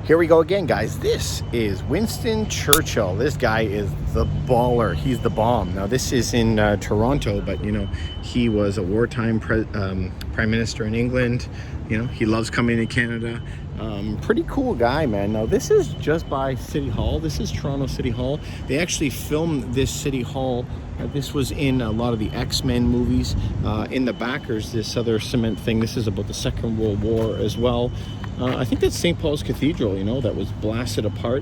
Here we go again, guys. This is Winston Churchill. This guy is the baller. He's the bomb. Now, this is in Toronto, but, you know, he was a wartime prime minister in England. You know, he loves coming to Canada. Pretty cool guy, man. Now, this is just by City Hall. This is Toronto City Hall. They actually filmed this City Hall. This was in a lot of the X-Men movies. In the back, there's this other cement thing. This is about the Second World War as well. I think that's St. Paul's Cathedral, you know, that was blasted apart.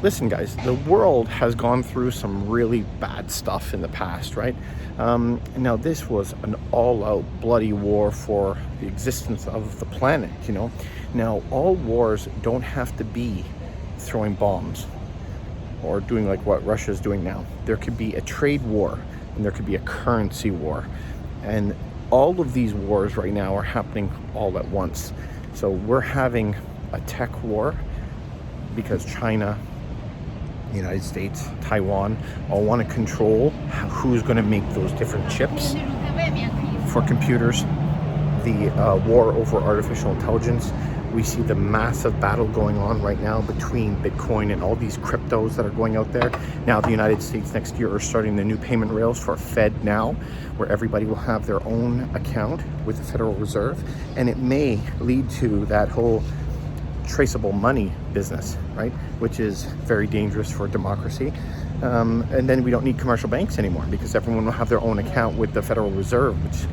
Listen, guys, the world has gone through some really bad stuff in the past, right? Now, this was an all-out bloody war for the existence of the planet, you know. Now, all wars don't have to be throwing bombs or doing like what Russia's doing now. There could be a trade war and there could be a currency war. And all of these wars right now are happening all at once. So we're having a tech war because China, the United States, Taiwan all want to control who's going to make those different chips for computers. The war over artificial intelligence. We see the massive battle going on right now between Bitcoin and all these cryptos that are going out there. Now, the United States next year are starting the new payment rails for FedNow, where everybody will have their own account with the Federal Reserve. And it may lead to that whole traceable money business, right? Which is very dangerous for democracy. And then we don't need commercial banks anymore because everyone will have their own account with the Federal Reserve, which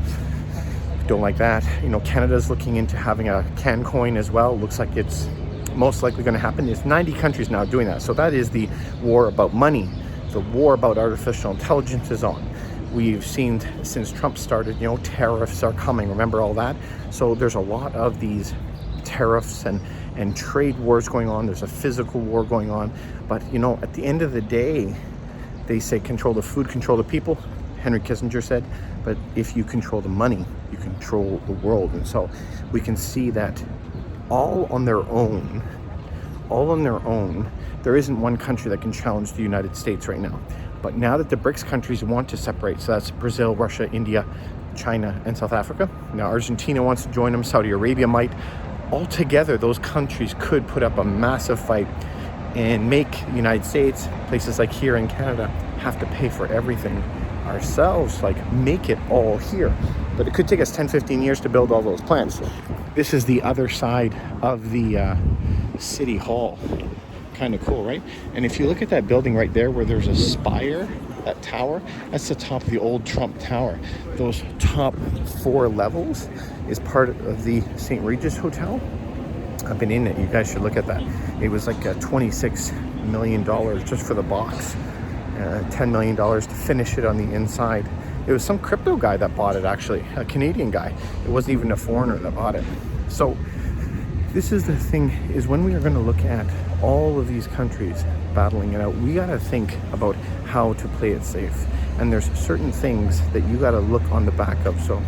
don't like that. You know, Canada's looking into having a can coin as well. Looks like it's most likely going to happen. There's 90 countries now doing that. So that is the war about money. The war about artificial intelligence is on. We've seen since Trump started, you know, tariffs are coming. Remember all that? So there's a lot of these tariffs and trade wars going on. There's a physical war going on. But, you know, at the end of the day, they say control the food, control the people. Henry Kissinger said, but if you control the money, you control the world. And so we can see that all on their own, there isn't one country that can challenge the United States right now. But now that the BRICS countries want to separate, so that's Brazil, Russia, India, China, and South Africa. Now Argentina wants to join them, Saudi Arabia might. Altogether, those countries could put up a massive fight and make the United States, places like here in Canada, have to pay for everything ourselves, like make it all here. But it could take us 10-15 years to build all those plants. This is the other side of the City Hall. Kind of cool, right? And if you look at that building right there where there's a spire, that tower, that's the top of the old Trump Tower. Those top 4 levels is part of the St. Regis Hotel. I've been in it. You guys should look at that. It was like $26 million just for the box. $10 million to finish it on the inside. It was some crypto guy that bought it, actually, a Canadian guy. It wasn't even a foreigner that bought it. So this is the thing, is when we are going to look at all of these countries battling it out, we got to think about how to play it safe. And there's certain things that you got to look on the back of. So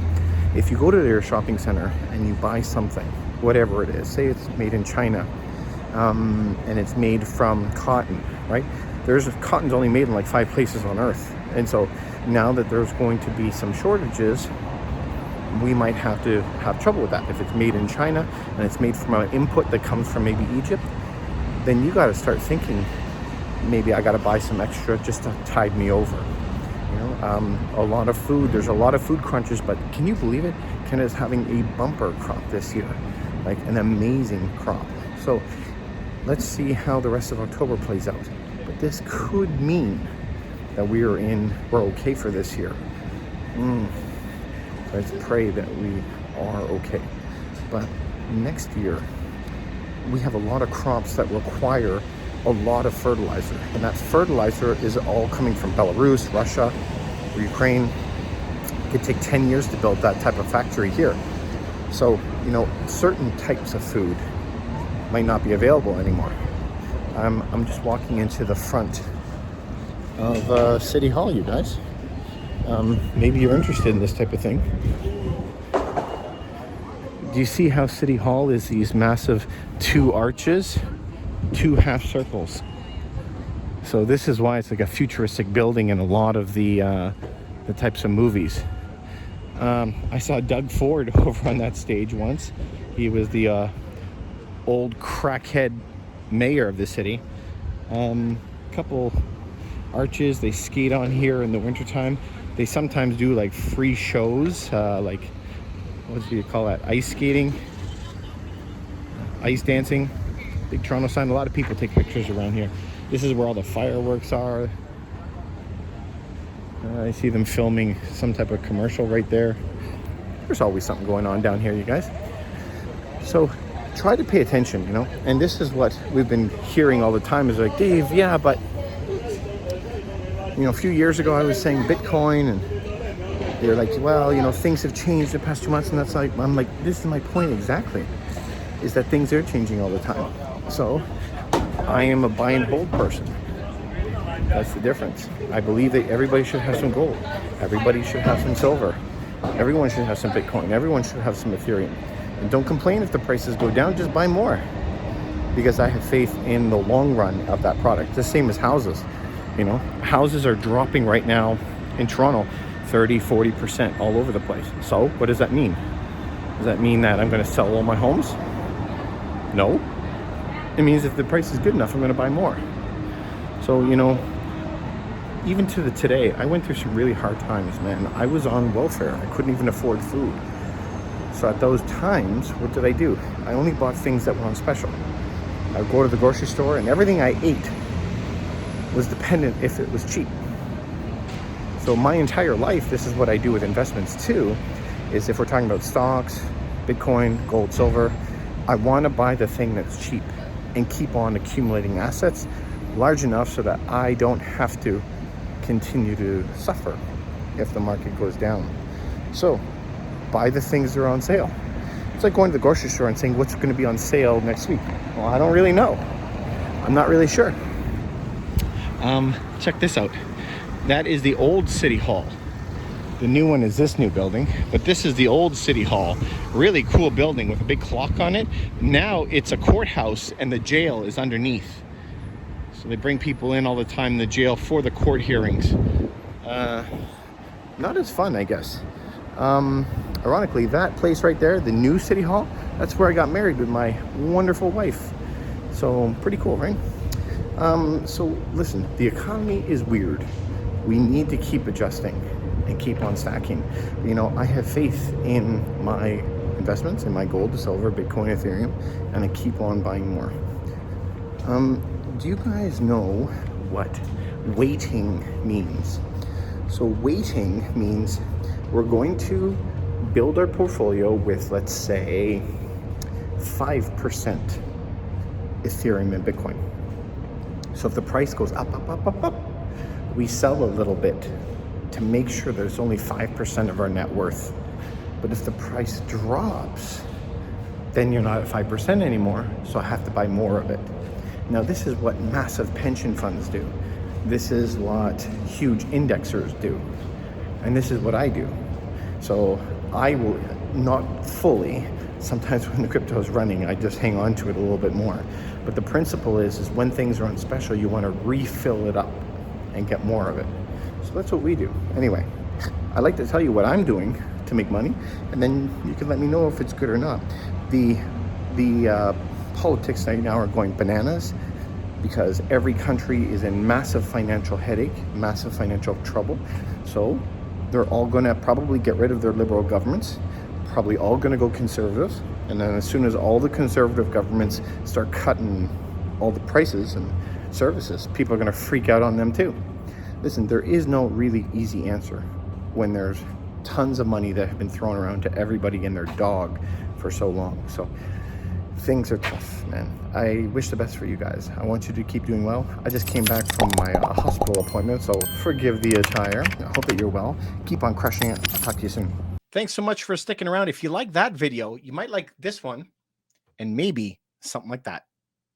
if you go to your shopping center and you buy something, whatever it is, say it's made in China, and it's made from cotton, right? Cotton's only made in like 5 places on earth. And so now that there's going to be some shortages, we might have to have trouble with that. If it's made in China and it's made from an input that comes from maybe Egypt, then you got to start thinking, maybe I got to buy some extra just to tide me over. You know, a lot of food, there's a lot of food crunches, but can you believe it? Canada's having a bumper crop this year, like an amazing crop. So let's see how the rest of October plays out. But this could mean that we're okay for this year. Let's pray that we are okay. But next year, we have a lot of crops that require a lot of fertilizer. And that fertilizer is all coming from Belarus, Russia, or Ukraine. It could take 10 years to build that type of factory here. So, you know, certain types of food might not be available anymore. I'm just walking into the front of City Hall, you guys. Maybe you're interested in this type of thing. Do you see how City Hall is these massive 2 arches, 2 half circles? So this is why it's like a futuristic building in a lot of the types of movies. I saw Doug Ford over on that stage once. He was the old crackhead mayor of the city. Couple arches. They skate on here in the wintertime. They sometimes do like free shows, like, what do you call that? Ice skating, ice dancing. Big Toronto sign. A lot of people take pictures around here. This is where all the fireworks are. I see them filming some type of commercial right there. There's always something going on down here, you guys. So try to pay attention, you know. And this is what we've been hearing all the time is like, Dave, yeah, but you know, a few years ago I was saying Bitcoin, and they're like, well, you know, things have changed the past 2 months, and that's like, I'm like, this is my point exactly, is that things are changing all the time. So I am a buy and hold person. That's the difference. I believe that everybody should have some gold. Everybody should have some silver. Everyone should have some Bitcoin. Everyone should have some Ethereum. And don't complain if the prices go down, just buy more. Because I have faith in the long run of that product. The same as houses. You know, houses are dropping right now in Toronto 30-40% all over the place. So what does that mean? Does that mean that I'm going to sell all my homes? No. It means if the price is good enough, I'm going to buy more. So, you know, even to today, I went through some really hard times, man. I was on welfare. I couldn't even afford food. So at those times, what did I do? I only bought things that were on special. I would go to the grocery store, and everything I ate was dependent if it was cheap. So my entire life, this is what I do with investments too, is if we're talking about stocks, Bitcoin, gold, silver, I want to buy the thing that's cheap and keep on accumulating assets large enough so that I don't have to continue to suffer if the market goes down. So buy the things that are on sale. It's like going to the grocery store and saying, what's going to be on sale next week? Well, I don't really know. I'm not really sure. Check this out. That is the old City Hall. The new one is this new building, but this is the old City Hall. Really cool building with a big clock on it. Now it's a courthouse and the jail is underneath. So they bring people in all the time in the jail for the court hearings. Not as fun, I guess. Ironically, that place right there, the new City Hall, that's where I got married with my wonderful wife. So pretty cool, right? So listen, the economy is weird. We need to keep adjusting and keep on stacking. You know, I have faith in my investments, in my gold, silver, Bitcoin, Ethereum, and I keep on buying more. Do you guys know what waiting means? So waiting means we're going to build our portfolio with, let's say, 5% Ethereum and Bitcoin. So if the price goes up, we sell a little bit to make sure there's only 5% of our net worth. But if the price drops, then you're not at 5% anymore, so I have to buy more of it. Now this is what massive pension funds do. This is what huge indexers do. And this is what I do. So I will not fully, sometimes when the crypto is running, I just hang on to it a little bit more. But the principle is when things are on special, you want to refill it up and get more of it. So that's what we do. Anyway, I like to tell you what I'm doing to make money, and then you can let me know if it's good or not. The politics right now are going bananas because every country is in massive financial headache, massive financial trouble. So they're all going to probably get rid of their liberal governments, probably all going to go conservative. And then as soon as all the conservative governments start cutting all the prices and services, people are going to freak out on them too. Listen, there is no really easy answer when there's tons of money that have been thrown around to everybody and their dog for so long. So things are tough, man. I wish the best for you guys. I want you to keep doing well. I just came back from my hospital appointment, so forgive the attire. I hope that you're well. Keep on crushing it. I'll talk to you soon. Thanks so much for sticking around. If you like that video, you might like this one and maybe something like that.